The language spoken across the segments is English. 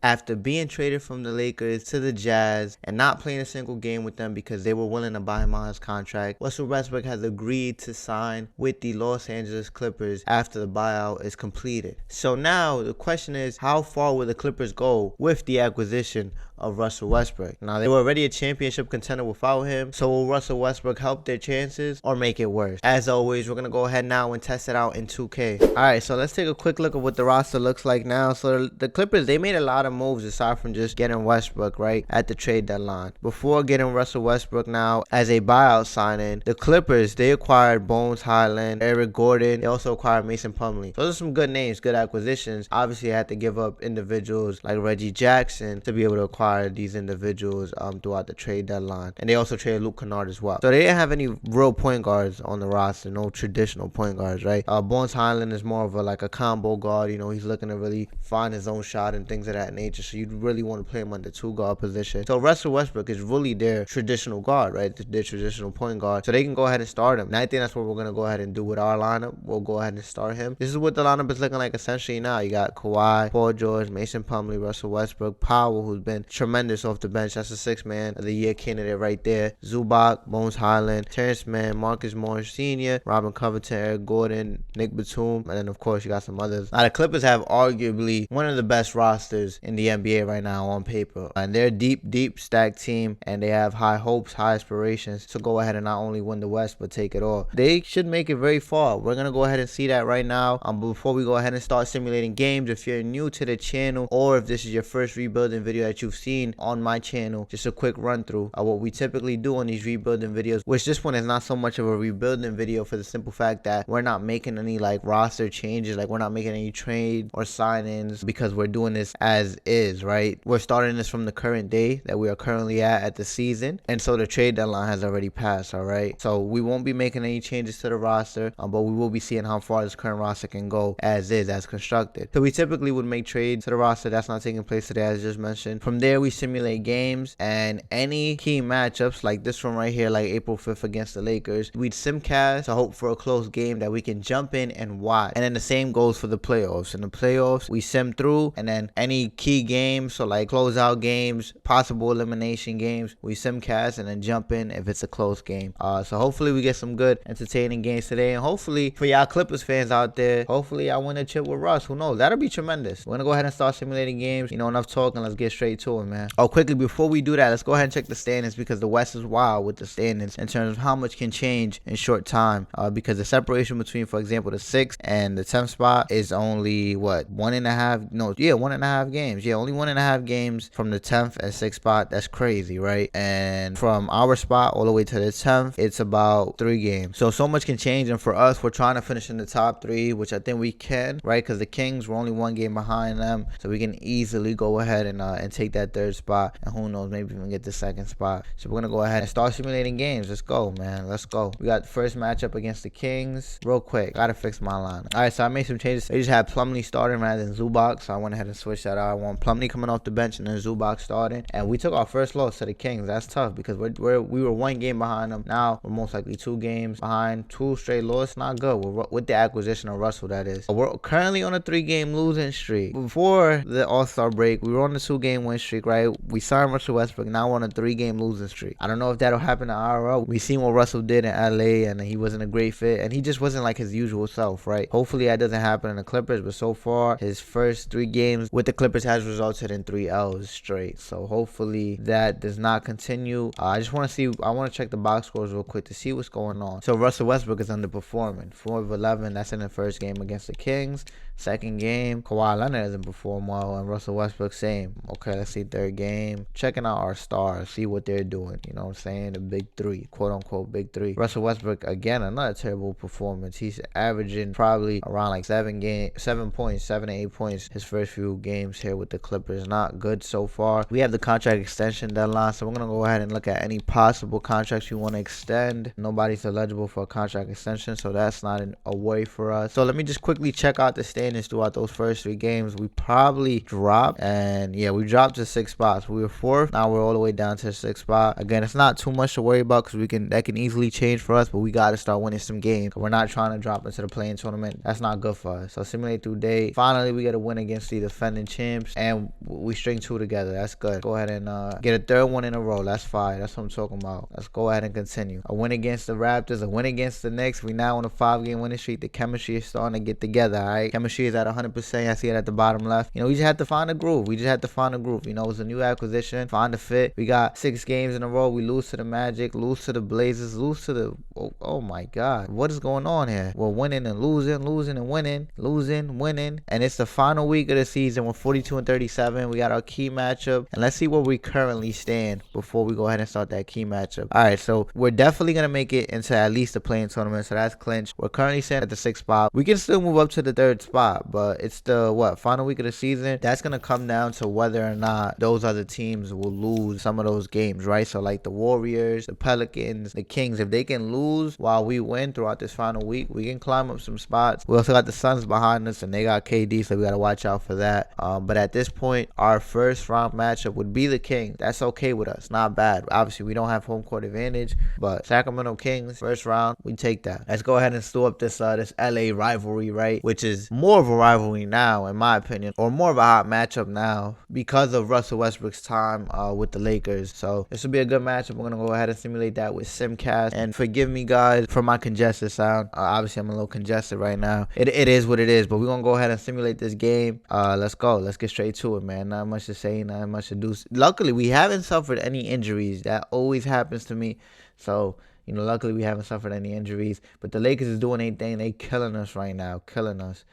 after being traded from the Lakers to the Jazz and not playing a single game with them because they were willing to buy him on his contract. Russell Westbrook has agreed to sign with the Los Angeles Clippers after the buyout is completed. So now the question is, how far will the Clippers go with the acquisition of Russell Westbrook? Now, they were already a championship contender without him, so will Russell Westbrook help their chances or make it worse? As always, we're going to go ahead now and test it out in 2K. Alright, so let's take a quick look at what the roster looks like now. So the Clippers, they made a lot of moves aside from just getting Westbrook, right, at the trade deadline. Before getting Russell Westbrook now as a buyout signing, the Clippers, they acquired Bones Highland, Eric Gordon. They also acquired Mason Plumlee. Those are some good names, good acquisitions. Obviously, they had to give up individuals like Reggie Jackson to be able to acquire these individuals throughout the trade deadline. And they also traded Luke Kennard as well. So they didn't have any real point guards on the roster, no traditional point guards, right? Bones Highland is more of a combo guard. You know, he's looking to really find his own shot and things of that nature. So you really want to play him on the 2-guard position. So Russell Westbrook is really their traditional guard, right? Their traditional point guard. So they can go ahead and start him. And I think that's what we're going to go ahead and do with our lineup. We'll go ahead and start him. This is what the lineup is looking like essentially now. You got Kawhi, Paul George, Mason Plumlee, Russell Westbrook, Powell, who's been tremendous off the bench. That's a 6th man of the year candidate right there. Zubac, Bones Highland, Terrence Mann, Marcus Morris Sr., Robin Covington, Eric Gordon, Nick Batum, and then of course you got some others. Now the Clippers have arguably one of the best rosters in the NBA right now on paper, and they're a deep stacked team, and they have high hopes, high aspirations to go ahead and not only win the West but take it all. They should make it very far. We're gonna go ahead and see that right now. But before we go ahead and start simulating games, if you're new to the channel or if this is your first rebuilding video that you've seen on my channel, just a quick run through of what we typically do on these rebuilding videos, which this one is not so much of a rebuilding video for the simple fact that we're not making any roster changes, we're not making any trade or signings because we're doing this as is, right? We're starting this from the current day that we are currently at the season, and so the trade deadline has already passed, all right? So we won't be making any changes to the roster, but we will be seeing how far this current roster can go as is, as constructed. So we typically would make trades to the roster. That's not taking place today, as just mentioned. From there, we simulate games, and any key matchups like this one right here, like April 5th against the Lakers, we'd simcast to hope for a close game that we can jump in and watch. And then the same goes for the playoffs. In the playoffs, we sim through, and then any key games, so closeout games, possible elimination games, we simcast and then jump in if it's a close game. So hopefully we get some good entertaining games today, and hopefully for y'all Clippers fans out there, hopefully I win a chip with Russ. Who knows? That'll be tremendous. We're gonna go ahead and start simulating games. Enough talking, let's get straight to it, man. Quickly before we do that, let's go ahead and check the standings, because the West is wild with the standings in terms of how much can change in short time, because the separation between, for example, the 6th and the 10th spot is only what, 1.5 games. Only 1.5 games from the 10th and 6th spot. That's crazy, right? And from our spot all the way to the 10th, it's about 3 games. So much can change, and for us, we're trying to finish in the top 3, which I think we can, right? Because the Kings were only 1 game behind them, so we can easily go ahead and take that 3rd spot, and who knows, maybe even get the 2nd spot. So we're gonna go ahead and start simulating games. Let's go, man. Let's go. We got the first matchup against the Kings. Real quick, gotta fix my line. All right, so I made some changes. They just had Plumlee starting rather than Zubac, so I went ahead and switched that out. I want Plumlee coming off the bench and then Zubac starting, and we took our first loss to the Kings. That's tough because we were 1 game behind them. Now we're most likely 2 games behind, 2 straight losses. Not good with the acquisition of Russell, that is. We're currently on a 3-game losing streak. Before the All-Star break, we were on a 2-game win streak, right? We signed Russell Westbrook. Now we're on a 3-game losing streak. I don't know if that'll happen to IRL. We seen what Russell did in LA, and he wasn't a great fit, and he just wasn't his usual self, right? Hopefully that doesn't happen in the Clippers, but so far his first 3 games with the Clippers has resulted in 3 L's straight. So hopefully that does not continue. I want to check the box scores real quick to see what's going on. So Russell Westbrook is underperforming. 4 of 11. That's in the first game against the Kings. Second game, Kawhi Leonard doesn't perform well, and Russell Westbrook same. Okay, let's see 3rd game. Checking out our stars, see what they're doing. You know what I'm saying? The big 3, quote unquote big 3. Russell Westbrook, again, another terrible performance. He's averaging probably around 7 points, 7 to 8 points his first few games here with the Clippers. Not good so far. We have the contract extension deadline, so we're gonna go ahead and look at any possible contracts you want to extend. Nobody's eligible for a contract extension, so that's not a worry for us. So let me just quickly check out the standings throughout those first 3 games. We probably dropped, and yeah, we dropped to 6 spots. We were 4th, now we're all the way down to the 6th spot. Again, it's not too much to worry about because that can easily change for us, but we got to start winning some games. We're not trying to drop into the play-in tournament. That's not good for us. So simulate through day. Finally, we get a win against the defending champs. and we string 2 together. That's good. Go ahead and get a 3rd one in a row. That's fine. That's what I'm talking about. Let's go ahead and continue. A win against the Raptors, a win against the Knicks. We now on a 5-game winning streak. The chemistry is starting to get together, all right? Chemistry is at 100%. I see it at the bottom left. You know, we just had to find a groove. You know, it was a new acquisition. Find a fit. We got 6 games in a row. We lose to the Magic, lose to the Blazers, lose to the... Oh my God. What is going on here? We're winning and losing, losing and winning, losing, winning. And it's the final week of the season. We're 42-37. We got our key matchup. And let's see where we currently stand before we go ahead and start that key matchup. All right, so we're definitely going to make it into at least the play-in tournament. So that's clinched. We're currently standing at the 6th spot. We can still move up to the 3rd spot, but it's the, final week of the season. That's going to come down to whether or not those other teams will lose some of those games, right? So like the Warriors, the Pelicans, the Kings, if they can lose while we win throughout this final week, we can climb up some spots. We also got the Suns behind us, and they got KD, so we got to watch out for that. But at this point, our first round matchup would be the Kings. That's okay with us. Not bad. Obviously, we don't have home court advantage, but Sacramento Kings, first round, we take that. Let's go ahead and store up this LA rivalry, right? Which is more of a rivalry now, in my opinion, or more of a hot matchup now because of Russell Westbrook's time with the Lakers. So this will be a good matchup. We're going to go ahead and simulate that with Simcast. And forgive me, guys, for my congested sound. Obviously, I'm a little congested right now. It is what it is, but we're going to go ahead and simulate this game. Let's go. Let's get straight to it, man. Not much to say, not much to do. Luckily, we haven't suffered any injuries. That always happens to me. So, you know, luckily we haven't suffered any injuries. But the Lakers is doing their thing. They killing us right now. Killing us.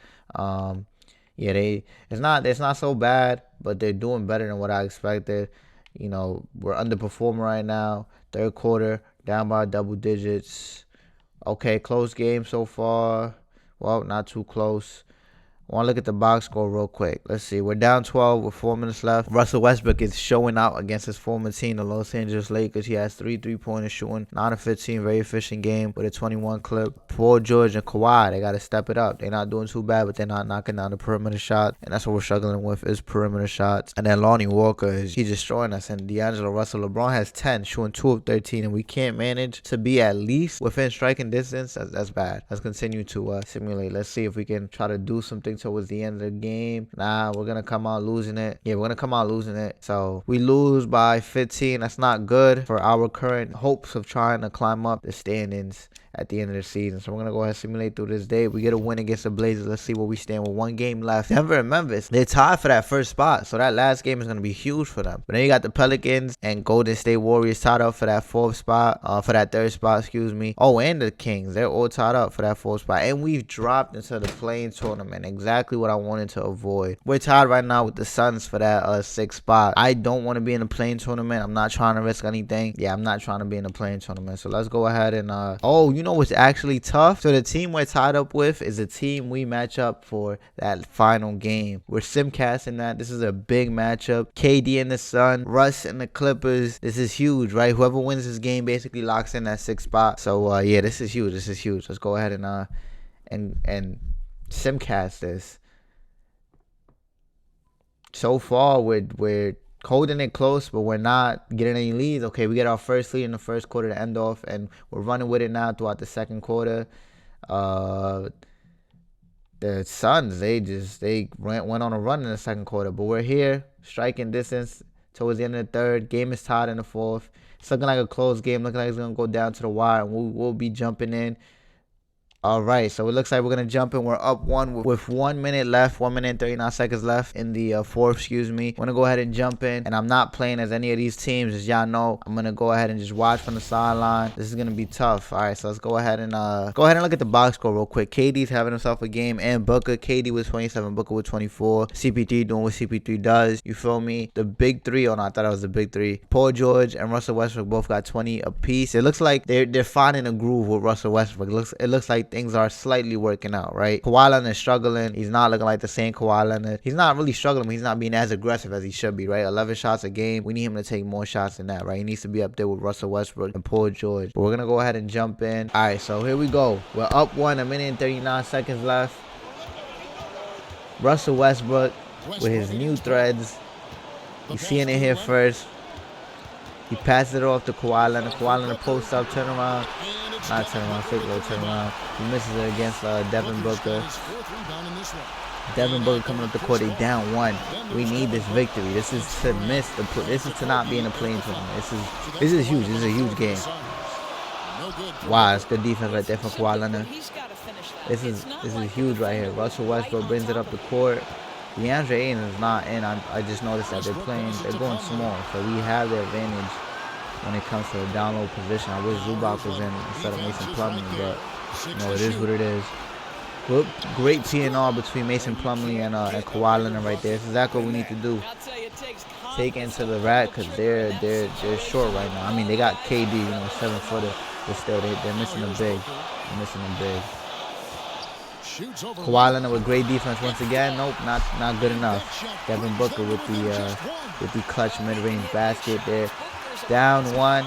Yeah, it's not so bad, but they're doing better than what I expected. You know, we're underperforming right now. 3rd quarter, down by double digits. Okay, close game so far. Well, not too close. I want to look at the box score real quick. Let's see. We're down 12 with 4 minutes left. Russell Westbrook is showing out against his former team, the Los Angeles Lakers. He has 3 3-pointers shooting. 9 of 15, very efficient game with a 21 clip. Paul George and Kawhi, they got to step it up. They're not doing too bad, but they're not knocking down the perimeter shot. And that's what we're struggling with is perimeter shots. And then Lonnie Walker, he's destroying us. And D'Angelo Russell, LeBron has 10, shooting 2 of 13. And we can't manage to be at least within striking distance. That's bad. Let's continue to simulate. Let's see if we can try to do something towards the end of the game. Nah, we're gonna come out losing it. Yeah, we're gonna come out losing it. So we lose by 15. That's not good for our current hopes of trying to climb up the standings at the end of the season. So we're going to go ahead and simulate through this day. We get a win against the Blazers. Let's see where we stand with 1 game left. Denver and Memphis, they're tied for that first spot. So that last game is going to be huge for them. But then you got the Pelicans and Golden State Warriors tied up for that 4th spot. For that 3rd spot, excuse me. Oh, and the Kings. They're all tied up for that 4th spot. And we've dropped into the play-in tournament. Exactly what I wanted to avoid. We're tied right now with the Suns for that 6th spot. I don't want to be in the play-in tournament. I'm not trying to risk anything. Yeah, I'm not trying to be in the play-in tournament. So let's go ahead and... Oh, you know what's actually tough? So the team we're tied up with is a team we match up for that final game. We're simcasting that. This is a big matchup. KD and the Sun, Russ and the Clippers. This is huge, right? Whoever wins this game basically locks in that 6th spot. So yeah, this is huge. This is huge. Let's go ahead and simcast this. So far, we're holding it close, but we're not getting any leads. Okay, we get our first lead in the first quarter to end off, and we're running with it now throughout the second quarter. The Suns, they went on a run in the second quarter, but we're here, striking distance towards the end of the third. Game is tied in the fourth. It's looking like a close game, looking like it's going to go down to the wire, and we'll be jumping in. All right, so it looks like we're going to jump in. We're up 1 with 1 minute left, 1 minute and 39 seconds left in the fourth, excuse me. I'm going to go ahead and jump in, and I'm not playing as any of these teams, as y'all know. I'm going to go ahead and just watch from the sideline. This is going to be tough. All right, so let's go ahead and look at the box score real quick. KD's having himself a game, and Booker. KD with 27, Booker with 24. CP3 doing what CP3 does. You feel me? The big three, oh no, I thought it was the big three. Paul George and Russell Westbrook both got 20 apiece. It looks like they're finding a groove with Russell Westbrook. It looks like things are slightly working out, right? Kawhi Leonard is struggling. He's not looking like the same Kawhi Leonard. He's not really struggling, but he's not being as aggressive as he should be, right? 11 shots a game. We need him to take more shots than that, right? He needs to be up there with Russell Westbrook and Paul George. But we're going to go ahead and jump in. All right, so here we go. We're up 1, 1 minute and 39 seconds left. Russell Westbrook with his new threads. You seeing it here first. He passes it off to Kawhi Leonard. Kawhi Leonard posts up, turn around. Not turn around, fake low, turn around. He misses it against Devin Booker. Devin Booker coming up the court. They down 1. We need this victory. This is to miss the. This is to not be in the play-in tournament. This is huge. This is a huge game. Wow, it's good defense right there from Kawhi Leonard. This is huge right here. Russell Westbrook brings it up the court. DeAndre Ayton is not in. I just noticed that they're going small, so we have the advantage when it comes to the down low position. I wish Zubac was in instead of Mason Plumlee, but you know, it is what it is. Whoop, great PNR between Mason Plumlee and Kawhi Leonard right there. That's exactly what we need to do. Take into the rack because they're short right now. I mean, they got KD, you know, 7-footer, but still they're missing them big. They're missing them big. Kawhi Leonard with great defense once again. Nope, not good enough. Devin Booker with the clutch mid-range basket there. Down 1.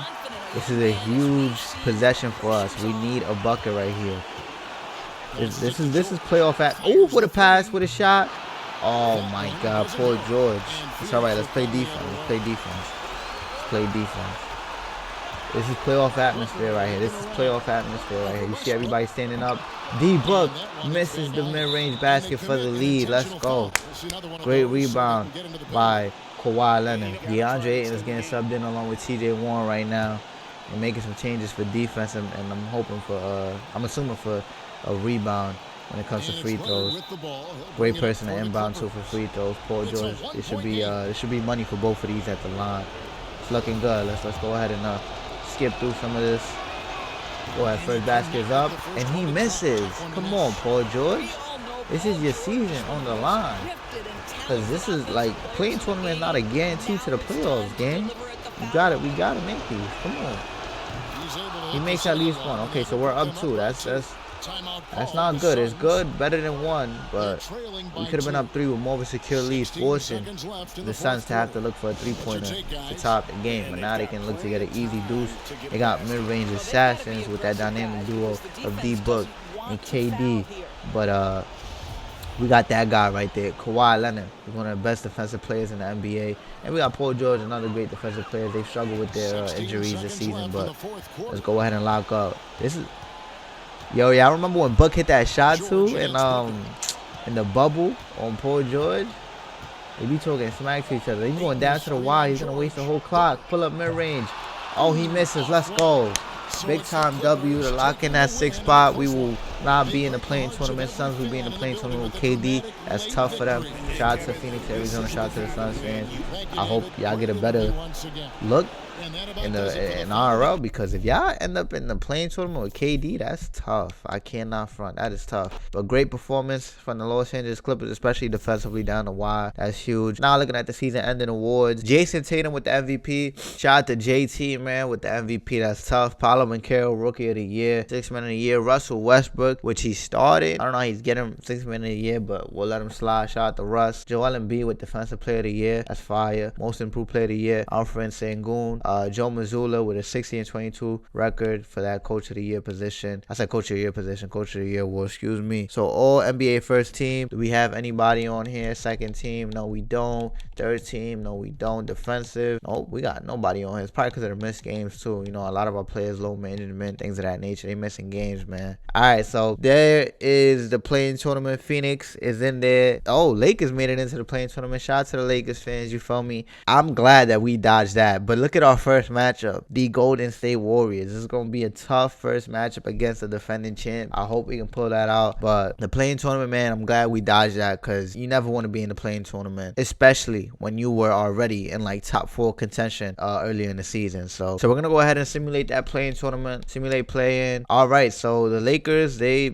This is a huge possession for us. We need a bucket right here. This is playoff at. Oh, what a pass, what a shot. Oh my God, poor George. It's all right. Let's play defense. This is playoff atmosphere right here. You see everybody standing up. D-Book misses the mid-range basket for the lead. Let's go. Great rebound by Kawhi Leonard. DeAndre Ayton is getting subbed in along with T.J. Warren right now. They're making some changes for defense, and I'm hoping for, I'm assuming for a rebound when it comes to free throws. Great person to inbound to for free throws. Paul George. It should be money for both of these at the line. It's looking good. Let's go ahead and skip through some of this. Go ahead, first basket is up, and he misses. Come on, Paul George. This is your season on the line. Because this is like, playing tournament is not a guarantee to the playoffs, gang. We gotta make these. Come on. He makes at least 1. Okay, so we're up 2. That's not good. It's good, better than 1, but we could have been up 3 with more of a secure lead, forcing the Suns to have to look for a 3-pointer to top the game. But now they can look to get an easy deuce. They got mid-range assassins with that dynamic duo of D-Book and KD. But we got that guy right there, Kawhi Leonard. He's one of the best defensive players in the NBA. And we got Paul George, another great defensive player. They've struggled with their injuries this season, but let's go ahead and lock up. Yo, yeah, I remember when Buck hit that shot too, and in the bubble on Paul George. They be talking smack to each other. He's going down to the wire. He's gonna waste the whole clock. Pull up mid range. Oh, he misses. Let's go. Big time W to lock in that 6th spot. We will not be in the play-in tournament. Suns will be in the play-in tournament with KD. That's tough for them. Shout out to Phoenix, Arizona. Shout out to the Suns fans. I hope y'all get a better look in RL, because if y'all end up in the play-in tournament with KD, that's tough. I cannot front. That is tough. But great performance from the Los Angeles Clippers, especially defensively down the wire. That's huge. Now looking at the season-ending awards, Jason Tatum with the MVP. Shout out to JT, man, with the MVP. That's tough. Paolo Banchero, Rookie of the Year. 6th Man of the Year. Russell Westbrook, which he started. I don't know how he's getting 6th Man of the Year, but we'll let him slide. Shout out to Russ. Joel Embiid with Defensive Player of the Year. That's fire. Most Improved Player of the Year, Alfred Sengun. Joe Mazzulla with a 60-22 record for that Coach of the Year position. I said Coach of the Year position. Coach of the Year award, excuse me. So all NBA first team. Do we have anybody on here? Second team? No, we don't. Third team? No, we don't. Defensive? No, we got nobody on here. It's probably because of the missed games too. You know, a lot of our players, low management, things of that nature. They missing games, man. All right, so there is the play-in tournament. Phoenix is in there. Oh, Lakers made it into the play-in tournament. Shout out to the Lakers fans. You feel me? I'm glad that we dodged that. But look at our first matchup, the Golden State Warriors. This is going to be a tough first matchup against the defending champ. I hope we can pull that out. But the play-in tournament, man, I'm glad we dodged that, because you never want to be in the play-in tournament, especially when you were already in like top 4 contention earlier in the season. So we're going to go ahead and simulate that play-in tournament, simulate play-in. All right, so the Lakers, do they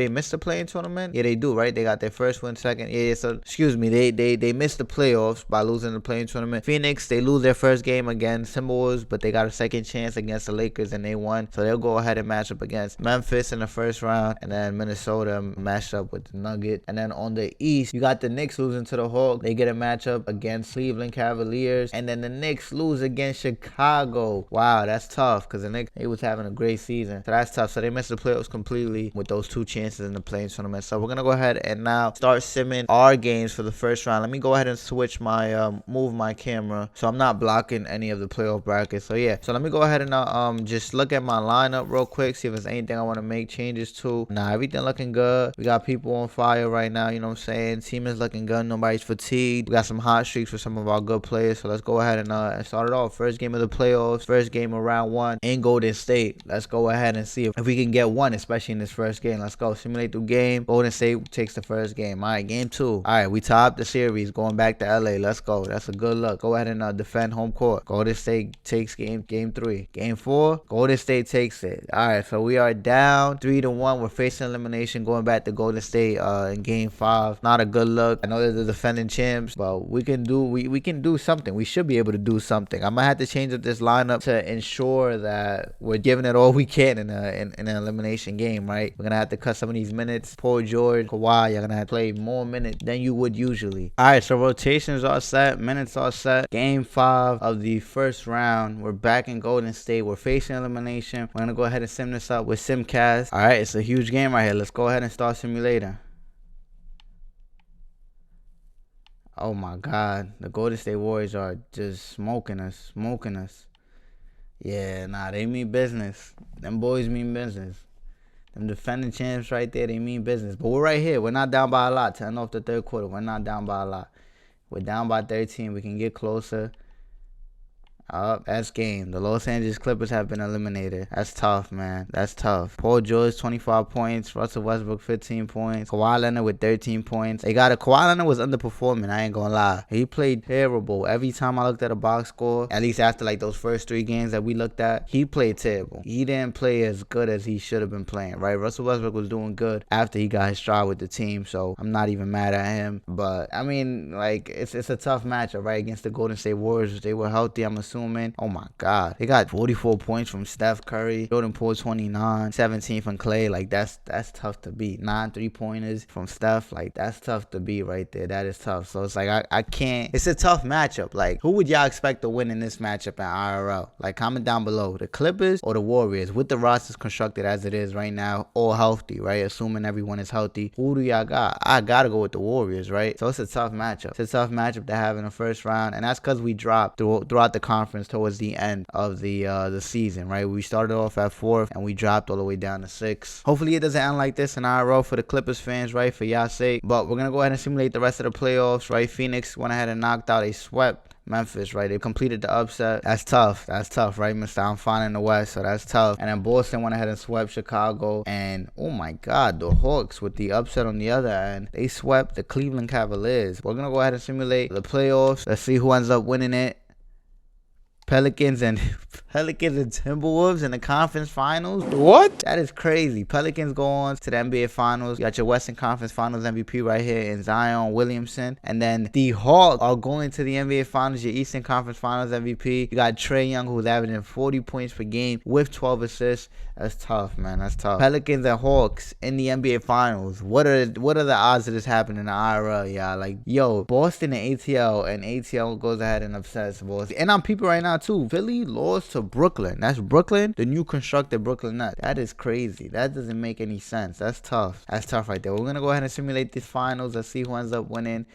miss the play-in tournament? Yeah, they do, right? They got their first win, second. Yeah, so excuse me, they missed the playoffs by losing the play-in tournament. Phoenix, they lose their first game against Timberwolves, but they got a second chance against the Lakers and they won. So they'll go ahead and match up against Memphis in the first round, and then Minnesota matched up with the Nuggets. And then on the East, you got the Knicks losing to the Hawks. They get a matchup against Cleveland Cavaliers, and then the Knicks lose against Chicago. Wow, that's tough, because the Knicks, they was having a great season. So that's tough. So they missed the playoffs completely. completely with those 2 chances in the play-in tournament. So we're gonna go ahead and now start simming our games for the first round. Let me go ahead and switch my move my camera so I'm not blocking any of the playoff brackets. So yeah, so let me go ahead and just look at my lineup real quick, see if there's anything I want to make changes to. Nah, everything looking good. We got people on fire right now, you know what I'm saying? Team is looking good. Nobody's fatigued. We got some hot streaks for some of our good players. So let's go ahead and start it off. First game of the playoffs, first game of round 1 in Golden State. Let's go ahead and see if we can get one, especially in this first game. Let's go. Simulate through game. Golden State takes the first game. All right, game 2. All right, we topped the series going back to LA. Let's go. That's a good look. Go ahead and defend home court. Golden State takes game 3. Game 4, Golden State takes it. All right, so we are down 3-1. We're facing elimination going back to Golden State in game 5. Not a good look. I know they're the defending champs, but we can do something. We should be able to do something. I might have to change up this lineup to ensure that we're giving it all we can in an elimination game, right? We're gonna have to cut some of these minutes. Paul George, Kawhi, you're gonna have to play more minutes than you would usually. All right, so rotations are set, minutes are set. Game 5 of the first round. We're back in Golden State. We're facing elimination. We're gonna go ahead and sim this up with Simcast. All right, it's a huge game right here. Let's go ahead and start simulator. Oh my God, the Golden State Warriors are just smoking us. Yeah, nah, they mean business. Them boys mean business. Them defending champs right there, they mean business. But we're right here. We're not down by a lot. 10 off the third quarter. We're not down by a lot. We're down by 13. We can get closer. That's game. The Los Angeles Clippers have been eliminated. That's tough, man. That's tough. Paul George, 25 points. Russell Westbrook, 15 points. Kawhi Leonard with 13 points. Kawhi Leonard was underperforming. I ain't gonna lie. He played terrible. Every time I looked at a box score, at least after like those first 3 games that we looked at, he played terrible. He didn't play as good as he should have been playing, right? Russell Westbrook was doing good after he got his stride with the team, so I'm not even mad at him. But I mean, like, it's a tough matchup, right? Against the Golden State Warriors. They were healthy, I'm assuming. Oh my God, they got 44 points from Steph Curry, Jordan Poole 29, 17 from Clay. Like that's tough to beat. 9 3-pointers from Steph. Like that's tough to beat right there. That is tough. So it's like I can't. It's a tough matchup. Like who would y'all expect to win in this matchup in IRL? Like comment down below. The Clippers or the Warriors with the rosters constructed as it is right now, all healthy, right? Assuming everyone is healthy. Who do y'all got? I gotta go with the Warriors, right? So it's a tough matchup. It's a tough matchup to have in the first round, and that's because we dropped throughout the conference towards the end of the season, right? We started off at 4th and we dropped all the way down to 6th. Hopefully it doesn't end like this in IRL for the Clippers fans, right? For y'all sake. But we're gonna go ahead and simulate the rest of the playoffs, right? Phoenix went ahead and knocked out. They swept Memphis, right? They completed the upset. That's tough, right, Mr. I'm fine in the West, so that's tough. And then Boston went ahead and swept Chicago. And oh my God, the Hawks with the upset on the other end, they swept the Cleveland Cavaliers. We're gonna go ahead and simulate the playoffs. Let's see who ends up winning it. Pelicans and Timberwolves in the conference finals. What? That is crazy. Pelicans go on to the NBA finals. You got your Western Conference Finals MVP right here in Zion Williamson. And then the Hawks are going to the NBA finals, your Eastern Conference Finals MVP. You got Trae Young, who's averaging 40 points per game with 12 assists. That's tough, man. That's tough. Pelicans and Hawks in the NBA finals. What are the odds of this happening in the IRL, y'all? Like, yo, Boston and ATL goes ahead and upsets Boston. And I'm peeping right now too. Philly lost to Brooklyn. That's Brooklyn, the new constructed Brooklyn Nets. That is crazy. That doesn't make any sense. That's tough. That's tough right there. We're gonna go ahead and simulate these finals. Let's see who ends up winning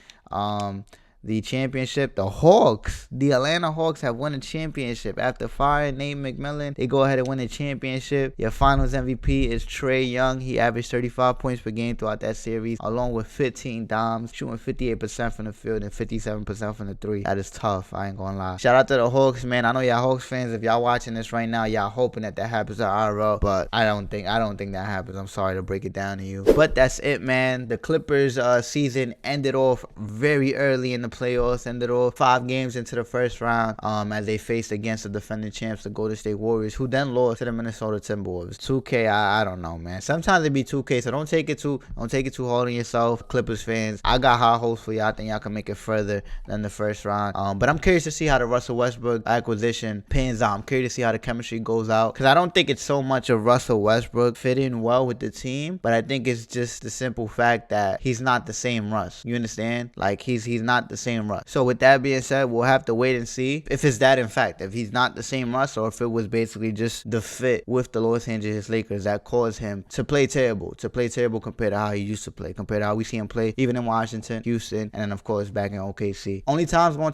the championship. The Hawks, the Atlanta Hawks, have won a championship after firing Nate McMillan. They go ahead and win the championship. Your finals MVP is Trae Young. He averaged 35 points per game throughout that series, along with 15 dimes, shooting 58% from the field and 57% from the 3. That is tough. I ain't gonna lie. Shout out to the Hawks, man. I know y'all Hawks fans. If y'all watching this right now, y'all hoping that happens at IRL, but I don't think that happens. I'm sorry to break it down to you, but that's it, man. The Clippers season ended off very early in the playoffs, ended off 5 games into the first round as they faced against the defending champs, the Golden State Warriors, who then lost to the Minnesota Timberwolves. 2K, I don't know, man. Sometimes it be 2K, so don't take it too hard on yourself, Clippers fans. I got high hopes for y'all. I think y'all can make it further than the first round. But I'm curious to see how the Russell Westbrook acquisition pans out. I'm curious to see how the chemistry goes out, because I don't think it's so much of Russell Westbrook fitting well with the team, but I think it's just the simple fact that he's not the same Russ. You understand? Like he's not the same same Russ. So with that being said, we'll have to wait and see if it's that in fact, if he's not the same Russ, or if it was basically just the fit with the Los Angeles Lakers that caused him to play terrible compared to how he used to play, compared to how we see him play even in Washington, Houston, and then of course back in OKC. Only time's gonna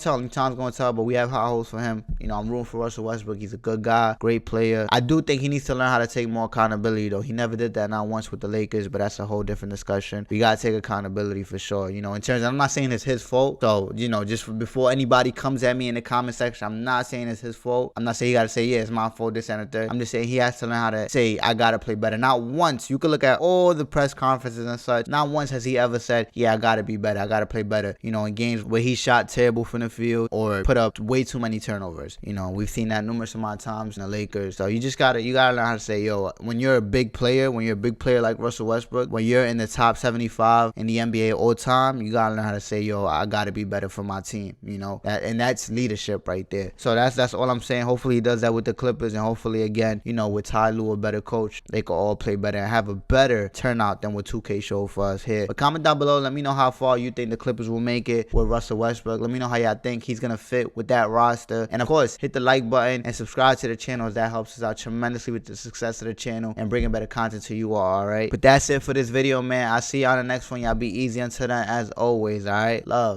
tell, but we have high hopes for him. You know, I'm rooting for Russell Westbrook. He's a good guy, great player. I do think he needs to learn how to take more accountability though. He never did that not once with the Lakers, but that's a whole different discussion. We gotta take accountability for sure. You know, in terms of, I'm not saying it's his fault. So, you know, just before anybody comes at me in the comment section, I'm not saying it's his fault. I'm not saying he gotta say, yeah, it's my fault, this and the third. I'm just saying he has to learn how to say, I gotta play better. Not once. You could look at all the press conferences and such. Not once has he ever said, yeah, I gotta be better. I gotta play better. You know, in games where he shot terrible from the field or put up way too many turnovers. You know, we've seen that numerous amount of times in the Lakers. So you gotta learn how to say, yo, when you're a big player like Russell Westbrook, when you're in the top 75 in the NBA all time, you gotta learn how to say, yo, I gotta be better for my team. You know, and that's leadership right there. So that's all I'm saying. Hopefully he does that with the Clippers, and hopefully again, you know, with Ty Lue, a better coach, they could all play better and have a better turnout than what 2K showed for us here. But comment down below, let me know how far you think the Clippers will make it with Russell Westbrook. Let me know how y'all think he's gonna fit with that roster. And of course, hit the like button and subscribe to the channel, as that helps us out tremendously with the success of the channel and bringing better content to you all right? But that's it for this video, man. I'll see y'all in the next one. Y'all be easy until then, as always, all right? Love.